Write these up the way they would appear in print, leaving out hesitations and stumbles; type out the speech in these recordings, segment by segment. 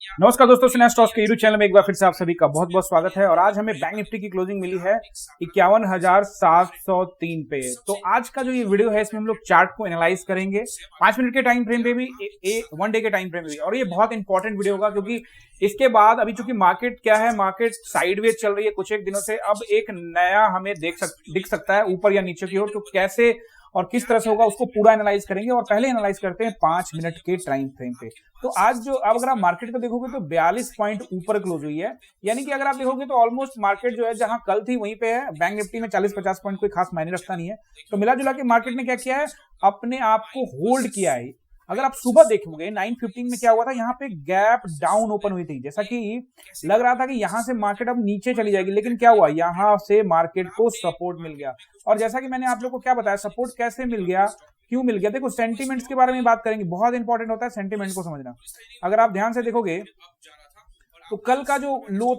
नमस्कार दोस्तों, सिन्हा स्टॉक्स के यूट्यूब चैनल में एक बार फिर से आप सभी का बहुत बहुत स्वागत है। और आज हमें बैंक निफ्टी की क्लोजिंग मिली है 51,703 पे। तो आज का जो ये वीडियो है इसमें हम लोग चार्ट को एनालाइज करेंगे 5 मिनट के टाइम फ्रेम पे भी, 1 डे के टाइम फ्रेम पे भी। और ये बहुत इंपॉर्टेंट वीडियो होगा क्योंकि इसके बाद अभी चूंकि मार्केट क्या है, मार्केट साइडवेज चल रही है कुछ एक दिनों से। अब एक नया हमें दिख सकता है ऊपर या नीचे की ओर, तो कैसे और किस तरह से होगा उसको पूरा एनालाइज करेंगे। और पहले एनालाइज करते हैं 5 मिनट के टाइम फ्रेम पे। तो आज जो अब अगर आप मार्केट को देखोगे तो 42 पॉइंट ऊपर क्लोज हुई है। यानी कि अगर आप देखोगे तो ऑलमोस्ट मार्केट जो है जहां कल थी वहीं पे है। बैंक निफ्टी में 40-50 पॉइंट कोई खास मायने रखता नहीं है। तो मिला जुला के मार्केट ने क्या किया है, अपने आप को होल्ड किया है। अगर आप सुबह देखोगे 9:15 में क्या हुआ था, यहाँ पे गैप डाउन ओपन हुई थी। जैसा कि लग रहा था कि यहां से मार्केट अब नीचे चली जाएगी, लेकिन क्या हुआ, यहां से मार्केट को सपोर्ट मिल गया। और जैसा कि मैंने आप लोग को क्या बताया, सपोर्ट कैसे मिल गया, क्यों मिल गया। देखो सेंटीमेंट्स के बारे में बात करेंगे, बहुत इंपॉर्टेंट होता है सेंटीमेंट को समझना। अगर आप ध्यान से देखोगे तो कल का जो लो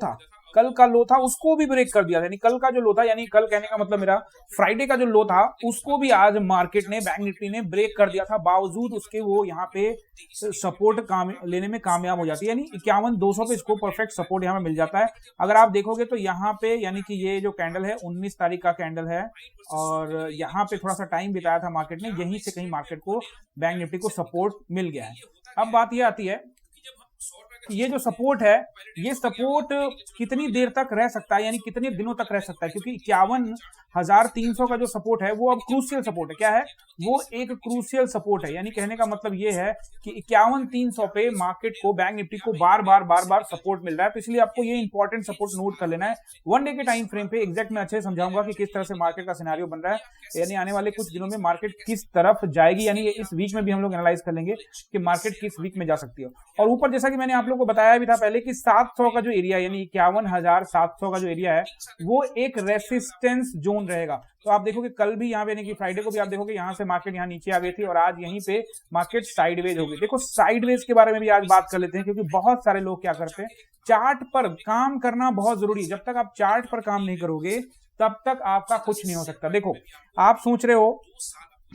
था उसको भी ब्रेक कर दिया। यानी कल का जो लो था, यानी कल कहने का मतलब मेरा फ्राइडे का जो लो था उसको भी आज मार्केट ने, बैंक निफ्टी ने ब्रेक कर दिया था। बावजूद उसके वो यहाँ पे सपोर्ट लेने में कामयाब हो जाती है। यानी 51,200 पे इसको परफेक्ट सपोर्ट यहाँ पे मिल जाता है। अगर आप देखोगे तो यहाँ पे यानी कि ये जो कैंडल है 19 तारीख का कैंडल है, और यहाँ पे थोड़ा सा टाइम बिताया था मार्केट ने, यहीं से कहीं मार्केट को, बैंक निफ्टी को सपोर्ट मिल गया है। अब बात ये आती है ये जो सपोर्ट है, ये सपोर्ट कितनी देर तक रह सकता है, यानी कितने दिनों तक रह सकता है। क्योंकि 51,300 का जो सपोर्ट है वो अब क्रूशियल सपोर्ट है। क्या है वो, एक क्रूशियल सपोर्ट है। यानी कहने का मतलब ये है कि 51,300 पे मार्केट को, बैंक निफ्टी को बार बार सपोर्ट मिल रहा है। तो इसलिए आपको ये इंपॉर्टेंट सपोर्ट नोट कर लेना है। 1 डे के टाइम फ्रेम पे एग्जैक्ट मैं अच्छे से समझाऊंगा कि किस तरह से मार्केट का सिनेरियो बन रहा है, यानी आने वाले कुछ दिनों में मार्केट किस तरफ जाएगी। यानी इस वीक में भी हम लोग एनालाइज कर लेंगे कि मार्केट किस वीक में जा सकती है। और ऊपर जैसा कि मैंने आप लोग को बताया भी था पहले कि 700 का जो एरिया, यानी 51,700 का जो एरिया है वो एक रेसिस्टेंस जोन रहेगा। तो आप देखोगे कल भी यहाँ पे, यानी कि फ्राइडे को भी आप देखोगे यहाँ से मार्केट यहाँ नीचे आ गई थी और आज यहीं पे मार्केट साइडवेज हो गई। देखो साइडवेज के बारे में भी आज बात कर लेते हैं, क्योंकि बहुत सारे लोग क्या करते हैं, चार्ट पर काम करना बहुत जरूरी है। जब तक आप चार्ट पर काम नहीं करोगे तब तक आपका कुछ नहीं हो सकता। देखो आप सोच रहे हो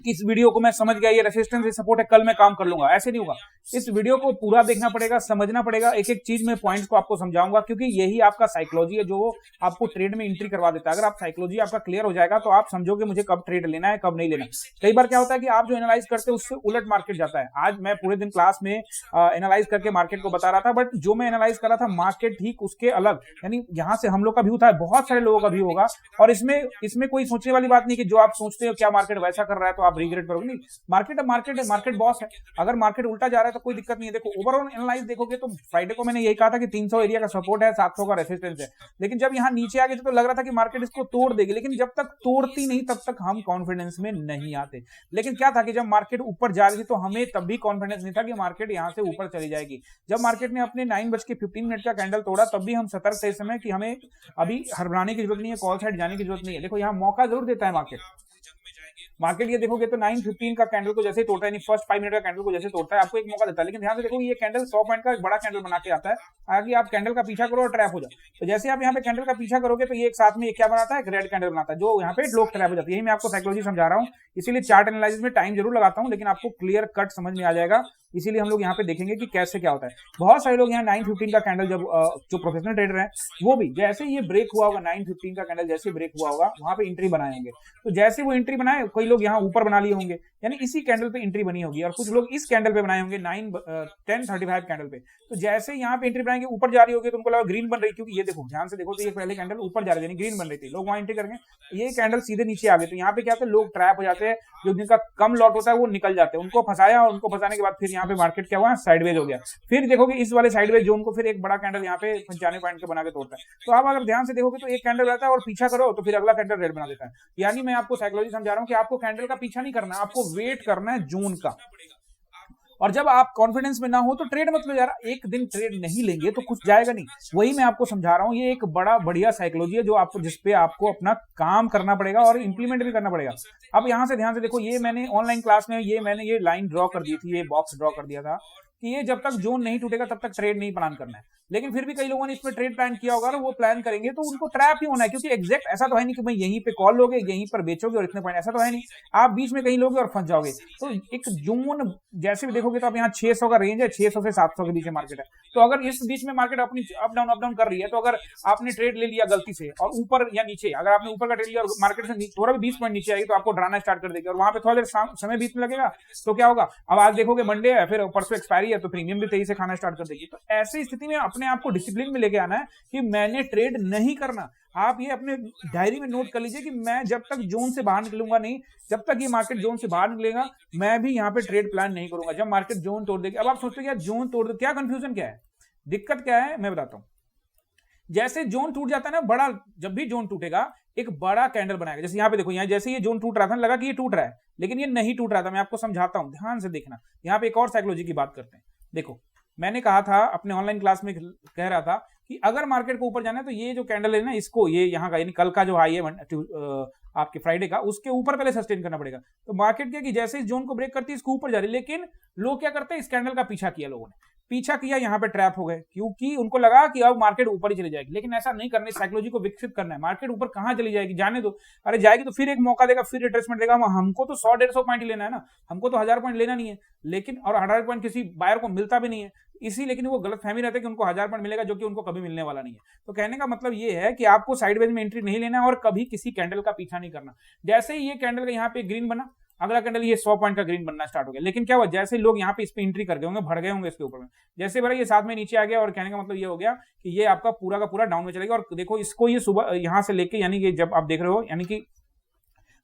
इस वीडियो को मैं समझ गया, ये रेसिस्टेंस, ये सपोर्ट है, कल मैं काम कर लूंगा, ऐसे नहीं होगा। इस वीडियो को पूरा देखना पड़ेगा, समझना पड़ेगा, एक एक चीज में पॉइंट्स को आपको समझाऊंगा, क्योंकि यही आपका साइकोलॉजी है जो आपको ट्रेड में एंट्री करवा देता है। अगर आप साइकोलॉजी आपका क्लियर हो जाएगा तो आप समझोगे मुझे कब ट्रेड लेना है, कब नहीं लेना। कई बार क्या होता है कि आप जो एनालाइज करते हैं उससे उलट मार्केट जाता है। आज मैं पूरे दिन क्लास में एनालाइज करके मार्केट को बता रहा था, बट जो मैं एनालाइज कर रहा था मार्केट ठीक उसके अलग, यानी यहाँ से हम लोग का व्यू था, बहुत सारे लोगों का व्यू होगा। और इसमें कोई सोचने वाली बात नहीं कि जो आप सोचते हो क्या मार्केट वैसा कर रहा है तो आप रिग्रेट करोगे। नहीं, मार्केट है, मार्केट बॉस है। अगर मार्केट उल्टा जा रहा है तो कोई दिक्कत नहीं है। देखो ओवरऑल एनालाइज देखोगे तो फ्राइडे को मैंने यही कहा था कि 300 एरिया का सपोर्ट है, 700 का रेसिस्टेंस है। लेकिन जब यहाँ नीचे आ गई तो लग रहा था कि मार्केट इसको तोड़ देगी, लेकिन जब तक तोड़ती नहीं तब तक हम कॉन्फिडेंस में नहीं आते। लेकिन क्या था कि जब मार्केट ऊपर जा रही थी तो हमें तब भी कॉन्फिडेंस नहीं था कि मार्केट यहाँ से ऊपर चली जाएगी। जब मार्केट ने अपने 9:15 का कैंडल तोड़ा तब भी हम सतर्क थे इस समय कि हमें अभी हड़बड़ाने की जरूरत नहीं है, कॉल साइड जाने की जरूरत नहीं है। देखो यहाँ मौका जरूर देता है मार्केट ये देखोगे तो 9:15 का कैंडल को जैसे तोड़ता है, फर्स्ट 5 मिनट का कैंडल को जैसे तोड़ता है, आपको एक मौका देता है। लेकिन ध्यान से देखो ये कैंडल 100 पॉइंट का एक बड़ा कैंडल बना के आता है, आगे आप कैंडल का पीछा करो और ट्रैप हो जाओ। तो जैसे आप यहाँ पे कैंडल का पीछा करोगे तो ये एक साथ में क्या बनाता है, एक रेड कैंडल बनाता है, जो यहाँ पे लोग ट्रैप हो जाती है। यही मैं आपको साइकोलॉजी समझा रहा हूँ, इसीलिए चार्ट एनालिसिस में टाइम जरूर लगाता हूँ, लेकिन आपको क्लियर कट समझ में आ जाएगा। इसीलिए हम लोग यहाँ पे देखेंगे कि कैसे क्या होता है। बहुत सारे लोग यहाँ 9:15 का कैंडल, जब जो प्रोफेशनल ट्रेडर हैं वो भी जैसे ये ब्रेक हुआ होगा, 9:15 का कैंडल जैसे ब्रेक हुआ होगा वहां पे एंट्री बनाए होंगे। तो जैसे वो एंट्री बनाए, कई लोग यहाँ ऊपर बना लिए होंगे, यानी इसी कैंडल पे एंट्री बनी होगी, और कुछ लोग इस कैंडल पे बनाए होंगे 10:35 कैंडल पे। तो जैसे यहाँ पे एंट्री बनाएंगे, ऊपर जा रही होगी तो उनको लगा ग्रीन बन रही, क्योंकि ये देखो ध्यान से देखो तो ये पहले कैंडल ऊपर जा रही थी, ग्रीन बन रही थी, लोग वहां एंट्री करेंगे, ये कैंडल सीधे नीचे आ गए। तो यहाँ पे क्या होता है, लोग ट्रैप हो जाते हैं, जो जिनका कम लॉट होता है वो निकल जाते हैं। उनको फंसाया, और उनको फंसाने के बाद फिर यहाँ पे मार्केट क्या हुआ, साइडवेज हो गया। फिर देखोगे इस वाले साइडवेज जोन को फिर एक बड़ा कैंडल यहाँ पे 95 पॉइंट के बना के तोड़ता है। तो आप अगर ध्यान से देखोगे तो एक कैंडल रहता है और पीछा करो तो फिर अगला कैंडल रेड बना देता है। यानी मैं आपको साइकोलॉजी समझा रहा हूँ कि आपको कैंडल का पीछा नहीं करना, आपको वेट करना है जोन का। और जब आप कॉन्फिडेंस में ना हो तो ट्रेड मतलब यार एक दिन ट्रेड नहीं लेंगे तो कुछ जाएगा नहीं। वही मैं आपको समझा रहा हूँ, ये एक बड़ा बढ़िया साइकोलॉजी है जो आपको, जिसपे आपको अपना काम करना पड़ेगा और इंप्लीमेंट भी करना पड़ेगा। अब यहाँ से ध्यान से देखो, ये मैंने ऑनलाइन क्लास में ये लाइन ड्रॉ कर दी थी, ये बॉक्स ड्रॉ कर दिया था कि ये जब तक जोन नहीं टूटेगा तब तक ट्रेड नहीं प्लान करना है। लेकिन फिर भी कई लोगों ने इसमें ट्रेड प्लान किया होगा और वो प्लान करेंगे तो उनको ट्रैप ही होना है, क्योंकि एग्जैक्ट ऐसा तो है नहीं कि भाई यहीं पे कॉल लोगे यहीं पर बेचोगे और इतने पॉइंट, ऐसा तो है नहीं। आप बीच में कहीं लोगे और फंस जाओगे। तो एक जोन जैसे भी देखोगे तो आप यहाँ 600 का रेंज है, 600 से 700 के बीच में मार्केट है। तो अगर इस बीच में मार्केट अपनी अप डाउन कर रही है, तो अगर आपने ट्रेड ले लिया गलती से और ऊपर या नीचे, अगर आपने ऊपर का ट्रेड लिया और मार्केट से थोड़ा भी 20 पॉइंट नीचे आएगी तो आपको डराना स्टार्ट कर देगी और वहां पे थोड़ा देर समय बीच में लगेगा। तो क्या होगा, अब आज देखोगे मंडे है, फिर परसों एक्सपायरी है, तो प्रीमियम भी तेजी से खाना स्टार्ट कर देगी। तो ऐसी स्थिति में अपने आप को डिसिप्लिन में लेके आना है कि मैंने ट्रेड नहीं करना। आप ये अपने डायरी में नोट कर लीजिए कि मैं जब तक जोन से बाहर निकलूंगा नहीं, जब तक ये मार्केट जोन से बाहर निकलेगा मैं भी यहाँ पे ट्रेड प्लान नहीं करूंगा जब मार्केट जोन तोड़ देगी। अब आप सोचते हैं जोन तोड़ दे, क्या कंफ्यूजन क्या है, दिक्कत क्या है, मैं बताता हूं। जैसे जोन टूट जाता है ना बड़ा, जब भी जोन टूटेगा एक बड़ा कैंडल बनाएगा। जैसे यहाँ पे देखो, यहाँ जैसे ये जोन टूट रहा था लगा कि ये टूट रहा है, लेकिन ये नहीं टूट रहा था। मैं आपको समझाता हूं, ध्यान से देखना। यहाँ पे एक और साइकोलॉजी की बात करते हैं। देखो मैंने कहा था अपने ऑनलाइन क्लास में, कह रहा था कि अगर मार्केट को ऊपर जाना है तो ये जो कैंडल है ना, इसको ये यहाँ का यानी कल का जो हाई है आपके फ्राइडे का, उसके ऊपर पहले सस्टेन करना पड़ेगा। तो मार्केट क्या कि जैसे इस जोन को ब्रेक करती है इसको ऊपर जा रही है, लेकिन लोग क्या करते हैं, इस कैंडल का पीछा किया, लोगों ने पीछा किया, यहाँ पे ट्रैप हो गए क्योंकि उनको लगा कि अब मार्केट ऊपर ही चली जाएगी। लेकिन ऐसा नहीं करना, साइकोलॉजी को विकसित करना है। मार्केट ऊपर कहां चली जाएगी, जाने दो, अरे जाएगी तो फिर एक मौका देगा, फिर रिट्रेसमेंट देगा। हमको तो 100-150 पॉइंट ही लेना है ना, हमको तो 1000 पॉइंट लेना नहीं है। लेकिन और 1000 पॉइंट किसी बायर को मिलता भी नहीं है, इसी लेकिन वो गलत फहमी रहता है कि उनको 1000 पॉइंट मिलेगा, जो कि उनको कभी मिलने वाला नहीं है। तो कहने का मतलब ये है कि आपको साइडवेज में एंट्री नहीं लेना और कभी किसी कैंडल का पीछा नहीं करना। जैसे ही ये कैंडल का यहाँ पे ग्रीन बना, अगला कैंडल ये 100 पॉइंट का ग्रीन बनना स्टार्ट हो गया। लेकिन क्या हुआ, जैसे लोग यहाँ पे इस पे एंट्री कर गए होंगे, भर गए होंगे इसके ऊपर में, जैसे भरा ये साथ में नीचे आ गया और कहने का मतलब ये हो गया कि ये आपका पूरा का पूरा डाउन में चलेगा। और देखो इसको ये सुबह यहाँ से लेके, यानी कि जब आप देख रहे हो, यानी कि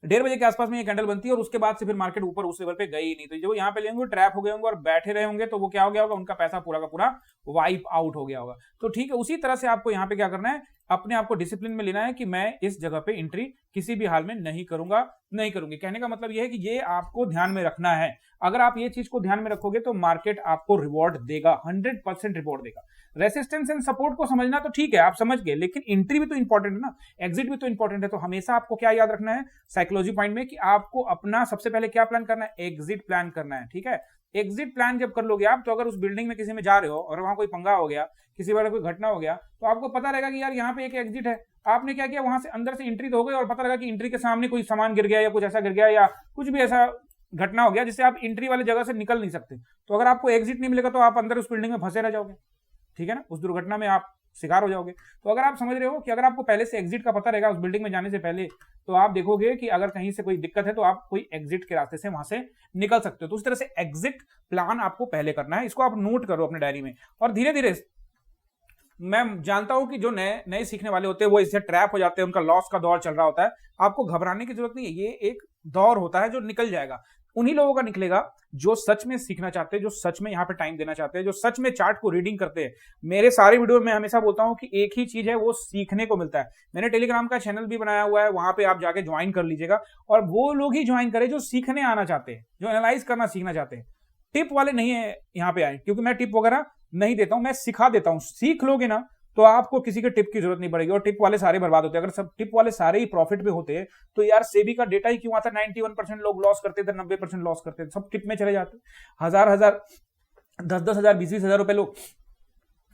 1:30 बजे के आसपास में ये कैंडल बनती है और उसके बाद से फिर मार्केट ऊपर उस लेवल पे गई ही नहीं। तो जो यहाँ पे लेंगे ट्रैप हो गए होंगे और बैठे रहे होंगे, तो वो क्या हो गया होगा, उनका पैसा पूरा का पूरा वाइप आउट हो गया होगा। तो ठीक है, उसी तरह से आपको यहाँ पे क्या करना है, अपने आप को डिसिप्लिन में लेना है कि मैं इस जगह पे एंट्री किसी भी हाल में नहीं करूंगा, नहीं करूंगी। कहने का मतलब यह है कि ये आपको ध्यान में रखना है। अगर आप ये चीज को ध्यान में रखोगे तो मार्केट आपको रिवॉर्ड देगा, 100% रिवॉर्ड देगा। रेसिस्टेंस एंड सपोर्ट को समझना तो ठीक है, आप समझ गए, लेकिन एंट्री भी तो इंपॉर्टेंट है ना, एग्जिट भी तो इंपॉर्टेंट है। तो हमेशा आपको क्या याद रखना है साइकोलॉजी पॉइंट में, कि आपको अपना सबसे पहले क्या प्लान करना है, एग्जिट प्लान करना है। ठीक है, एग्जिट प्लान जब कर लोगे आप, तो अगर उस बिल्डिंग में किसी में जा रहे हो और वहां कोई पंगा हो गया, किसी वाला कोई घटना हो गया, तो आपको पता रहेगा कि यार यहाँ पे एक एग्जिट है। आपने क्या किया, वहां से अंदर से एंट्री तो हो गई और पता लगा कि एंट्री के सामने कोई सामान गिर गया या कुछ ऐसा गिर गया या कुछ भी ऐसा घटना हो गया जिससे आप एंट्री वाली जगह से निकल नहीं सकते। तो अगर आपको एग्जिट नहीं मिलेगा तो आप अंदर उस बिल्डिंग में फंसे रह जाओगे, ठीक है ना, उस दुर्घटना में आप शिकार हो जाओगे। तो अगर आप समझ रहे हो कि अगर आपको पहले से एग्जिट का पता रहेगा उस बिल्डिंग में जाने से पहले, तो आप देखोगे कि अगर कहीं से कोई दिक्कत है तो आप कोई एग्जिट के रास्ते से वहां से निकल सकते हो। तो उस तरह से एग्जिट प्लान आपको पहले करना है, इसको आप नोट करो अपने डायरी में। और धीरे धीरे, मैं जानता हूं कि जो नए सीखने वाले होते हैं वो इससे ट्रैप हो जाते हैं, उनका लॉस का दौर चल रहा होता है। आपको घबराने की जरूरत नहीं है, ये एक दौर होता है जो निकल जाएगा। उन्हीं लोगों का निकलेगा जो सच में सीखना चाहते हैं, जो सच में यहाँ पे टाइम देना चाहते हैं, जो सच में चार्ट को रीडिंग करते हैं। मेरे सारे वीडियो में हमेशा बोलता हूं कि एक ही चीज है, वो सीखने को मिलता है। मैंने टेलीग्राम का चैनल भी बनाया हुआ है, वहां पे आप जाके ज्वाइन कर लीजिएगा। और वो लोग ही ज्वाइन करें जो सीखने आना चाहते हैं, जो एनालाइज करना सीखना चाहते हैं। टिप वाले नहीं है यहाँ पे आए, क्योंकि मैं टिप वगैरह नहीं देता हूं, मैं सिखा देता हूं। सीख लोगे ना तो आपको किसी के टिप की जरूरत नहीं पड़ेगी। और टिप वाले सारे बर्बाद होते हैं। अगर सब टिप वाले सारे ही प्रॉफिट पे होते तो यार सेबी का डेटा ही क्यों आता, 91% लोग लॉस करते थे, 90% लॉस करते थे, सब टिप में चले जाते। 1000 10 हजार 20 हजार रुपए लोग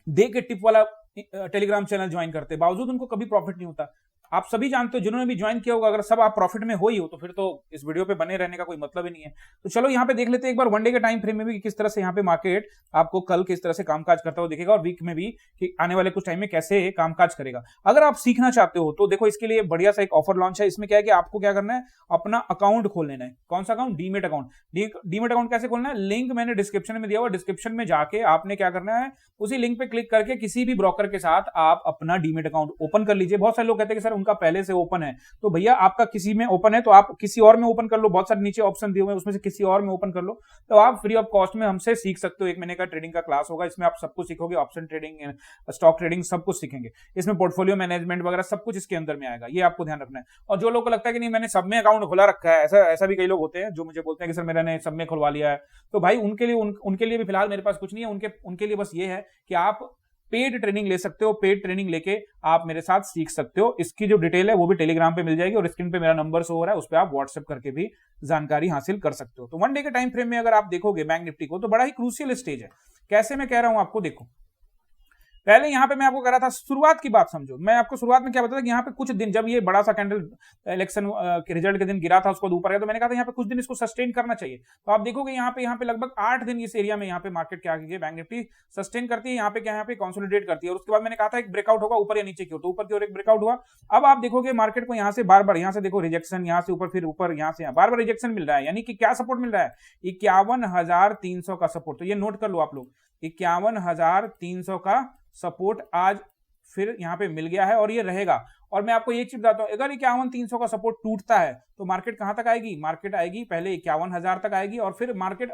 दे के टिप वाला टेलीग्राम चैनल ज्वाइन करते, बावजूद उनको कभी प्रॉफिट नहीं होता। आप सभी जानते हो, जिन्होंने भी ज्वाइन किया होगा, अगर सब आप प्रॉफिट में हो ही हो तो फिर तो इस वीडियो पे बने रहने का कोई मतलब ही नहीं है। तो चलो यहाँ पे देख लेते हैं एक बार वन डे के टाइम फ्रेम में भी किस तरह से यहाँ पे मार्केट आपको कल किस तरह से कामकाज करता हुआ दिखेगा, और वीक में भी कि आने वाले कुछ टाइम में कैसे कामकाज करेगा। अगर आप सीखना चाहते हो तो देखो, इसके लिए बढ़िया सा एक ऑफर लॉन्च है। इसमें क्या है कि आपको क्या करना है, अपना अकाउंट खोल लेना है। कौन सा account, demat account. Demat account कैसे खोलना है, लिंक मैंने डिस्क्रिप्शन में दिया हुआ, डिस्क्रिप्शन में जाके आपने क्या करना है, उसी लिंक पे क्लिक करके किसी भी ब्रोकर के साथ आप अपना डीमेट अकाउंट ओपन कर लीजिए। बहुत सारे लोग कहते हैं कि सर उनका पहले से ओपन है, तो भैया आपका किसी में ओपन है तो आप किसी और में ओपन कर लो। बहुत सारे नीचे ऑप्शन दिए हुए हैं, उसमें से किसी और में ओपन कर लो, तो आप फ्री ऑफ कॉस्ट में हमसे सीख सकते हो। 1 महीने का ट्रेडिंग का क्लास होगा, इसमें आप सब कुछ सीखोगे, ऑप्शन ट्रेडिंग, स्टॉक ट्रेडिंग, सब कुछ सीखेंगे। इसमें पोर्टफोलियो मैनेजमेंट वगैरह सब कुछ इसके अंदर में आएगा, ये आपको ध्यान रखना है। और जो लोगों को लगता है कि नहीं मैंने सब में अकाउंट खुला रखा है, ऐसा भी कई लोग होते हैं जो मुझे बोलते हैं कि सर मैंने सब में खुलवा लिया है, तो भाई उनके लिए भी फिलहाल मेरे पास कुछ नहीं है। उनके लिए बस ये है कि आप पेड ट्रेनिंग ले सकते हो, पेड ट्रेनिंग लेके आप मेरे साथ सीख सकते हो। इसकी जो डिटेल है वो भी टेलीग्राम पे मिल जाएगी, और स्क्रीन पे मेरा नंबर शो हो रहा है, उस पर आप व्हाट्सएप करके भी जानकारी हासिल कर सकते हो। तो वन डे के टाइम फ्रेम में अगर आप देखोगे बैंक निफ्टी को, तो बड़ा ही क्रूशियल स्टेज है। कैसे मैं कह रहा हूं आपको, देखो पहले यहां पे मैं आपको कह रहा था शुरुआत की बात समझो, मैं आपको शुरुआत में क्या बताया कि यहां पे कुछ दिन जब ये बड़ा सा कैंडल इलेक्शन के रिजल्ट के दिन गिरा था, उसको ऊपर गया, तो मैंने कहा था यहाँ पे कुछ दिन इसको सस्टेन करना चाहिए। तो आप देखोगे यहाँ पे लगभग 8 दिन इस एरिया में यहाँ पे मार्केट क्या की बैंक निफ्टी सस्टेन करती है, यहाँ पे क्या यहाँ पे कंसोलिडेट करती है, और उसके बाद मैंने कहा था एक ब्रेकआउट होगा ऊपर या नीचे की ओर, तो ऊपर की ओर एक ब्रेकआउट हुआ। अब आप देखोगे मार्केट को यहाँ से बार बार यहाँ से देखो रिजेक्शन, यहाँ से ऊपर फिर ऊपर, यहाँ से बार बार रिजेक्शन मिल रहा है, यानी कि क्या सपोर्ट मिल रहा है 51,300 का सपोर्ट। तो ये नोट कर लो आप लोग, 51,300 का सपोर्ट आज फिर यहां पे मिल गया है और ये रहेगा। और मैं आपको ये चीज बताता हूं, अगर 51,300 का सपोर्ट टूटता है तो मार्केट कहां तक आएगी, मार्केट आएगी पहले 51,000 तक आएगी और फिर मार्केट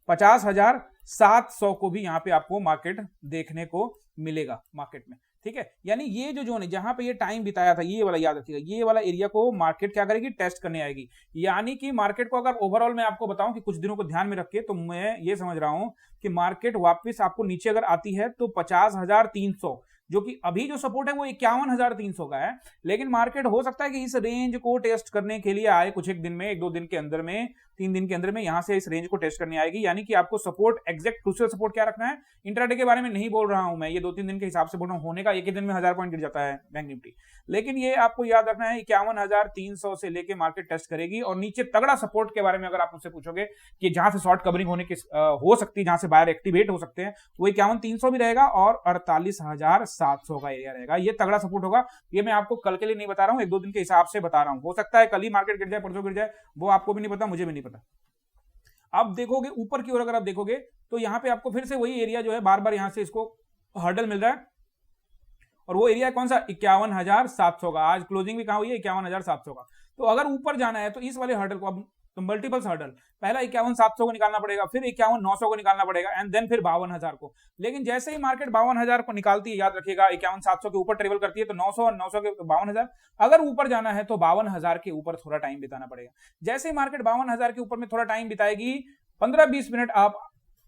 50,700 को भी यहां पे आपको मार्केट देखने को मिलेगा मार्केट में, ठीक है। यानी ये जो जोन है जहां पे ये टाइम बिताया था, ये वाला याद रखिएगा, ये वाला एरिया को मार्केट क्या करेगी, टेस्ट करने आएगी। यानी कि मार्केट को अगर ओवरऑल मैं आपको बताऊं कि कुछ दिनों को ध्यान में रख के, तो मैं ये समझ रहा हूं कि मार्केट वापस आपको नीचे अगर आती है तो 50,300, जो कि अभी जो सपोर्ट है वो 51,300 का है, लेकिन मार्केट हो सकता है कि इस रेंज को टेस्ट करने के लिए आए कुछ एक दिन में, 1-2 दिन के अंदर में, 3 दिन के अंदर में यहां से इस रेंज को टेस्ट करने आएगी। यानी कि आपको सपोर्ट एग्जैक्ट क्रूशियल सपोर्ट क्या रखना है, इंट्राडे के बारे में नहीं बोल रहा हूं मैं, ये 2-3 दिन के हिसाब से बोल रहा हूं, होने का एक ही दिन में 1000 पॉइंट गिर जाता है बैंक निफ्टी, लेकिन ये आपको याद रखना है 51,300 से लेके मार्केट टेस्ट करेगी। और नीचे तगड़ा सपोर्ट के बारे में अगर आप मुझसे पूछोगे कि जहां से शॉर्ट कवरिंग होने की हो सकती है, जहां से बायर एक्टिवेट हो सकते हैं, वो 51,300 भी रहेगा और 48,700 का एरिया रहेगा। ये तगड़ा सपोर्ट होगा। ये मैं आपको कल के लिए नहीं बता रहा हूं, 1-2 दिन के हिसाब से बता रहा हूं, हो सकता है कल ही मार्केट गिर जाए, परसों गिर जाए, वो आपको भी नहीं पता, मुझे भी नहीं पता। अब देखोगे ऊपर की ओर अगर आप देखोगे तो यहां पे आपको फिर से वही एरिया जो है बार बार यहां से इसको हर्डल मिल रहा है, और वो एरिया कौन सा, 51,700 का। आज क्लोजिंग भी कहां हुई है, 51,700 का। तो अगर ऊपर जाना है तो इस वाले हर्डल को, अब तो मल्टीपल्स हर्डल, पहला 51,700 को निकालना पड़ेगा, फिर 51,900 को निकालना पड़ेगा, एंड देन फिर 52,000 को। लेकिन जैसे ही मार्केट 52,000 को निकालती है, याद रखिएगा 51,700 के ऊपर ट्रेवल करती है तो 900 और 900 के 52,000, अगर ऊपर जाना है तो 52,000 के ऊपर थोड़ा टाइम बिताना पड़ेगा। जैसे ही मार्केट 52,000 के ऊपर में थोड़ा टाइम बिताएगी, 15-20 मिनट आप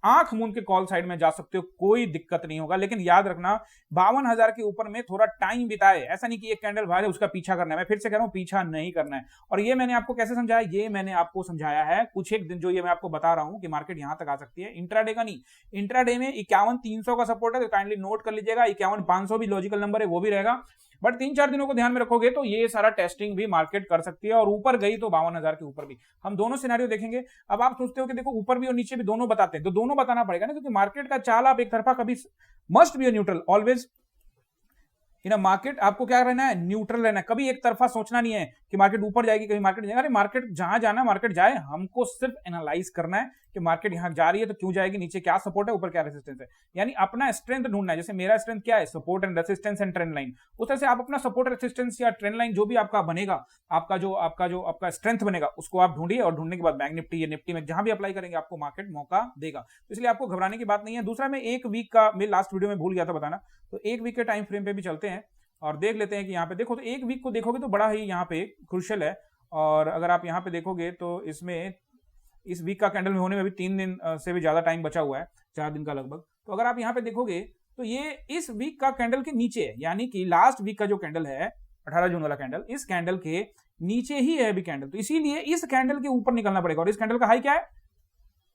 आंख मूंद के कॉल साइड में जा सकते हो, कोई दिक्कत नहीं होगा। लेकिन याद रखना 52,000 के ऊपर में थोड़ा टाइम बिताए, ऐसा नहीं कि एक कैंडल बाहर है उसका पीछा करना है। मैं फिर से कह रहा हूं, पीछा नहीं करना है। और ये मैंने आपको कैसे समझाया, ये मैंने आपको समझाया है कुछ एक दिन, जो ये मैं आपको बता रहा हूं कि मार्केट यहां तक आ सकती है, इंट्राडे का नहीं। इंट्राडे में 51,300 का सपोर्ट है, तो काइंडली नोट कर लीजिएगा। 51,500 भी लॉजिकल नंबर है, वो भी रहेगा। बट 3-4 दिनों को ध्यान में रखोगे तो ये सारा टेस्टिंग भी मार्केट कर सकती है, और ऊपर गई तो 52,000 के ऊपर भी। हम दोनों सिनेरियो देखेंगे। अब आप सोचते हो कि देखो ऊपर भी और नीचे भी दोनों बताते हैं, तो दोनों बताना पड़ेगा ना, क्योंकि मार्केट का चाल आप एक तरफा कभी, must be neutral always in a market. आपको क्या रहना है, न्यूट्रल रहना है, कभी एक तरफा सोचना नहीं है कि मार्केट ऊपर जाएगी कभी मार्केट जाएगा। अरे मार्केट जहां जाना मार्केट जाए, हमको सिर्फ एनालाइज करना है कि मार्केट यहां जा रही है तो क्यों जाएगी, नीचे क्या सपोर्ट है, ऊपर क्या रेजिस्टेंस है। यानी अपना स्ट्रेंथ ढूंढना है। जैसे मेरा स्ट्रेंथ क्या है, support and resistance and trend line. उस तरह से आप अपना सपोर्ट रेजिस्टेंस या ट्रेंड लाइन जो भी आपका बनेगा, आपका स्ट्रेंथ बनेगा, उसको आप ढूंढिए, और ढूंढने के बाद बैंक निफ्टी या निफ्टी में जहां भी अप्लाई करेंगे आपको मार्केट मौका देगा। तो इसलिए आपको घबराने की बात नहीं है। दूसरा, मैं एक वीक का, मैं लास्ट वीडियो में भूल गया था बताना, तो एक वीक के टाइम फ्रेम पे भी चलते हैं और देख लेते हैं कि यहाँ पे देखो, तो एक वीक को देखोगे तो बड़ा ही यहाँ पे क्रूशियल है। और अगर आप यहाँ पे देखोगे तो इसमें इस वीक का कैंडल में होने में भी 3 दिन से भी ज्यादा टाइम बचा हुआ है, 4 दिन का लगभग। तो अगर आप यहाँ पे देखोगे तो ये इस वीक का कैंडल के नीचे है, यानी कि लास्ट वीक का जो कैंडल है 18 जून वाला कैंडल, इस कैंडल के नीचे ही है अभी कैंडल। तो इसीलिए इस कैंडल के ऊपर निकलना पड़ेगा, और इस कैंडल का हाई क्या है,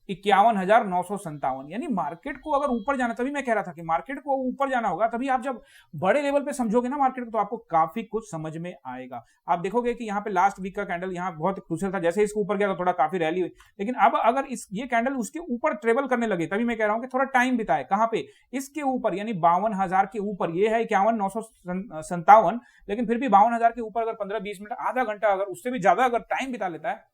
51,957। यानी मार्केट को अगर ऊपर जाना, तभी मैं कह रहा था कि मार्केट को ऊपर जाना होगा, तभी आप जब बड़े लेवल पे समझोगे ना मार्केट को, तो आपको काफी कुछ समझ में आएगा। आप देखोगे कि यहाँ पे लास्ट वीक का कैंडल यहाँ बहुत क्रूशियल था, जैसे इसके ऊपर गया तो थोड़ा काफी रैली हुई, लेकिन अब अगर ये कैंडल उसके ऊपर ट्रेवल करने लगे, तभी मैं कह रहा हूं कि थोड़ा टाइम बिताए। कहां पे, इसके ऊपर, यानी 52,000 के ऊपर। ये है 51,957, लेकिन फिर भी 52,000 के ऊपर अगर 15-20 मिनट, आधा घंटा, अगर उससे भी ज्यादा अगर टाइम बिता लेता है,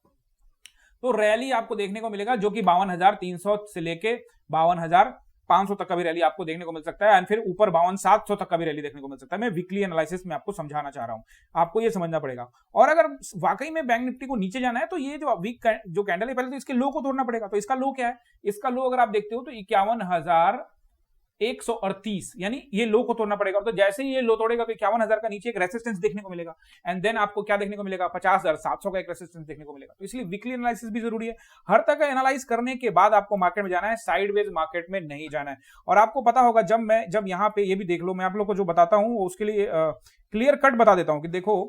तो रैली आपको देखने को मिलेगा, जो कि 52,300 से लेके 52,500 तक का भी रैली आपको देखने को मिल सकता है, एंड फिर ऊपर 52,700 तक का भी रैली देखने को मिल सकता है। मैं वीकली एनालिसिस में आपको समझाना चाह रहा हूं, आपको ये समझना पड़ेगा। और अगर वाकई में बैंक निफ्टी को नीचे जाना है, तो ये जो वीक जो कैंडल है, पहले तो इसके लो को तोड़ना पड़ेगा। तो इसका लो क्या है, इसका लो अगर आप देखते हो तो 51,138, यानी ये लो को तोड़ना पड़ेगा। तो जैसे ही ये लो तोड़ेगा तो 51,000 का नीचे एक रेसिस्टेंस देखने को मिलेगा, एंड देन आपको क्या देखने को मिलेगा, 50,700 का एक रेसिस्टेंस देखने को मिलेगा। तो इसलिए वीकली एनालिसिस भी जरूरी है। हर तरह का एनालाइज करने के बाद आपको मार्केट में जाना है, साइडवेज मार्केट में नहीं जाना है। और आपको पता होगा, जब यहाँ पे ये भी देख लो, मैं आप लोग को जो बताता हूं उसके लिए क्लियर कट बता देता हूं कि देखो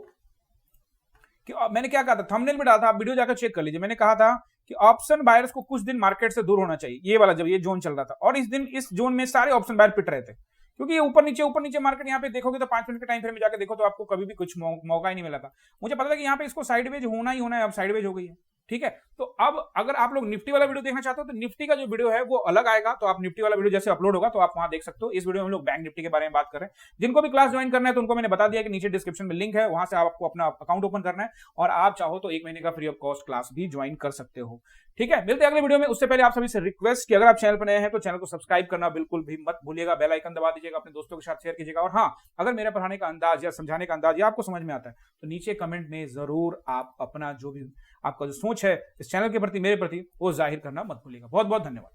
कि मैंने क्या कहा था, थंबनेल में डाला था, आप वीडियो जाकर चेक कर लीजिए। मैंने कहा था कि ऑप्शन बायर्स को कुछ दिन मार्केट से दूर होना चाहिए, ये वाला जब ये जोन चल रहा था, और इस दिन इस जोन में सारे ऑप्शन बायर पिट रहे थे, क्योंकि ये ऊपर नीचे मार्केट यहाँ पे देखोगे तो 5 मिनट के टाइम फ्रेम में जाके देखो तो आपको कभी भी कुछ मौका ही नहीं मिला था। मुझे पता था कि यहाँ पे इसको साइडवेज होना ही होना है, अब साइडवेज हो गई है, ठीक है। तो अब अगर आप लोग निफ्टी वाला वीडियो देखना चाहते हो तो निफ्टी का जो वीडियो है वो अलग आएगा, तो आप निफ्टी वाला वीडियो जैसे अपलोड होगा तो आप वहां देख सकते हो। इस वीडियो में हम लोग बैंक निफ्टी के बारे में बात कर रहे हैं। जिनको भी क्लास ज्वाइन करना है तो उनको मैंने बता दिया कि नीचे डिस्क्रिप्शन में लिंक है, वहां से आपको अपना अकाउंट ओपन करना है और आप चाहो तो 1 महीने का फ्री ऑफ कॉस्ट क्लास भी ज्वाइन कर सकते हो, ठीक है। मिलते हैं अगले वीडियो में। उससे पहले आप सभी से रिक्वेस्ट कि अगर आप चैनल पर नए हैं तो चैनल को सब्सक्राइब करना बिल्कुल भी मत भूलिएगा, बेल आइकन दबा दीजिएगा, अपने दोस्तों के साथ शेयर कीजिएगा, और हाँ, अगर मेरे पढ़ाने का अंदाज या समझाने का अंदाज या आपको समझ में आता है तो नीचे कमेंट में जरूर आप अपना जो भी आपका जो सोच है इस चैनल के प्रति, मेरे प्रति, वो जाहिर करना मत भूलिएगा। बहुत बहुत धन्यवाद।